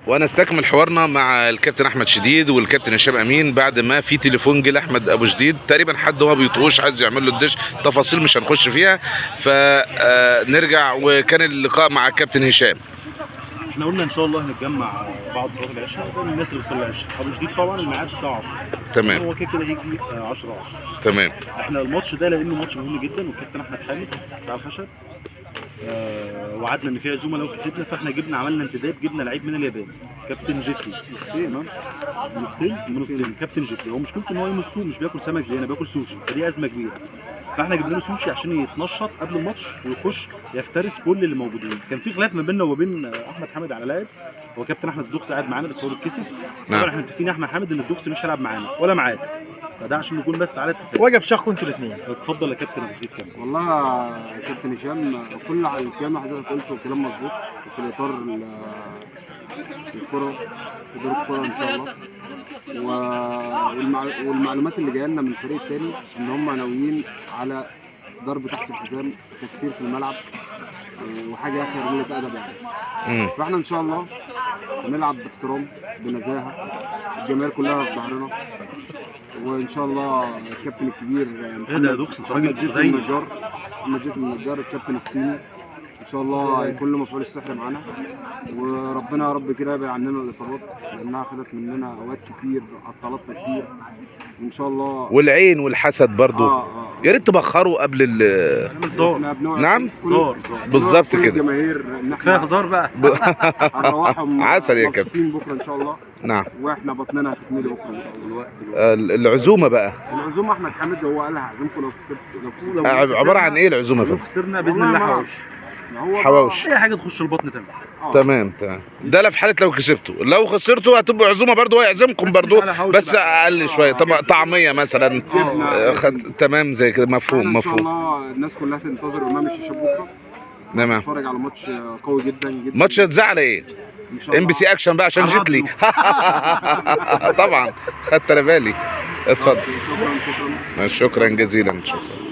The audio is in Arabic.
ونستكمل حوارنا مع الكابتن احمد شديد والكابتن هشام امين بعد ما في تليفون جه لاحمد ابو جديد، تقريبا حد هو بيطقوش عايز يعمل له الدش، تفاصيل مش هنخش فيها. فنرجع وكان اللقاء مع الكابتن هشام. احنا قلنا ان شاء الله هنتجمع بعد صلاه العشاء، الناس اللي بتصلي العشاء. ابو جديد طبعا الميعاد الساعه 10. تمام. هو كده هيجي 10. تمام. احنا الماتش ده لانه ماتش مهم جدا، والكابتن احمد حامد بتاع الخشب وعدنا ان في عزومه لو كسبنا، فاحنا عملنا انتداب، جبنا لعيب من اليابان كابتن جيتلي. تمام. من الصين كابتن جيتلي. هو مشكلته ان هو يمسوه مش بياكل سمك زينا، بياكل سوشي، فدي ازمه كبيره. فاحنا جبنا له سوشي عشان يتنشط قبل الماتش ويخش يفترس كل اللي موجودين. كان في خلاف ما بيننا وما بين احمد حامد على لاعب، هو كابتن احمد الدوكس قاعد معانا بس هو اللي اتكسف. طبعا احنا متفقين احمد حامد ان الدوكس مش هيلعب معانا ولا معاك، فده عشان نكون بس على اتفاق. وقف شخكوا انتوا الاثنين. اتفضل يا كابتن ابو جديد. كمل. والله يا كابتن هشام، كل الكلام حضرتك قلته كلام مظبوط في الاطار الكره، اداره الكره ان شاء الله. والمعلومات اللي جايه لنا من الفريق الثاني ان هم ناويين على ضرب تحت الحزام، تكسير في الملعب، وحاجه اخر قله ادب يعني. فاحنا ان شاء الله هنلعب باحترام بنزاهه، الجماهير كلها في ظهرنا، وان شاء الله الكابتن الكبير محمد جيت النجار الكابتن الصيني ان شاء الله هيكون له مفعول السحر معانا، وربنا يا رب كده يبعد عننا الاصابات لانها خدت مننا اوقات كتير، عطلتنا كتير ان شاء الله. والعين والحسد برضو يا ريت تبخروا قبل نعم بالظبط كده. الجماهير ان كفايه احنا هزار بقى. هنروحهم عسل يا كابتن بكره ان شاء الله. نعم. واحنا بطننا هتكمل بكره ان شاء الله. العزومه بقى، العزومه احمد حامد هو قال هعزمكم لو كسبت. عباره عن ايه العزومه يا لو فندم؟ خسرنا باذن الله حواوشي. اي حاجه تخش البطن تمام. تمام. ده لا في حاله لو كسبتوا، لو خسرتوا هتبقوا عزومه برضو، هو يعزمكم برضو بس اقل شويه. طب طعميه مثلا تمام زي كده. مفهوم. ان شاء الله الناس كلها تنتظر امام الشاشات بكره. تمام. نتفرج على ماتش قوي جدا جدا. ماتش هتزعل ايه؟ ام بي سي اكشن بقى عشان جيت لي. طبعا خدت انا بالي. اتفضل. شكرا شكرا جزيلا. شكرا.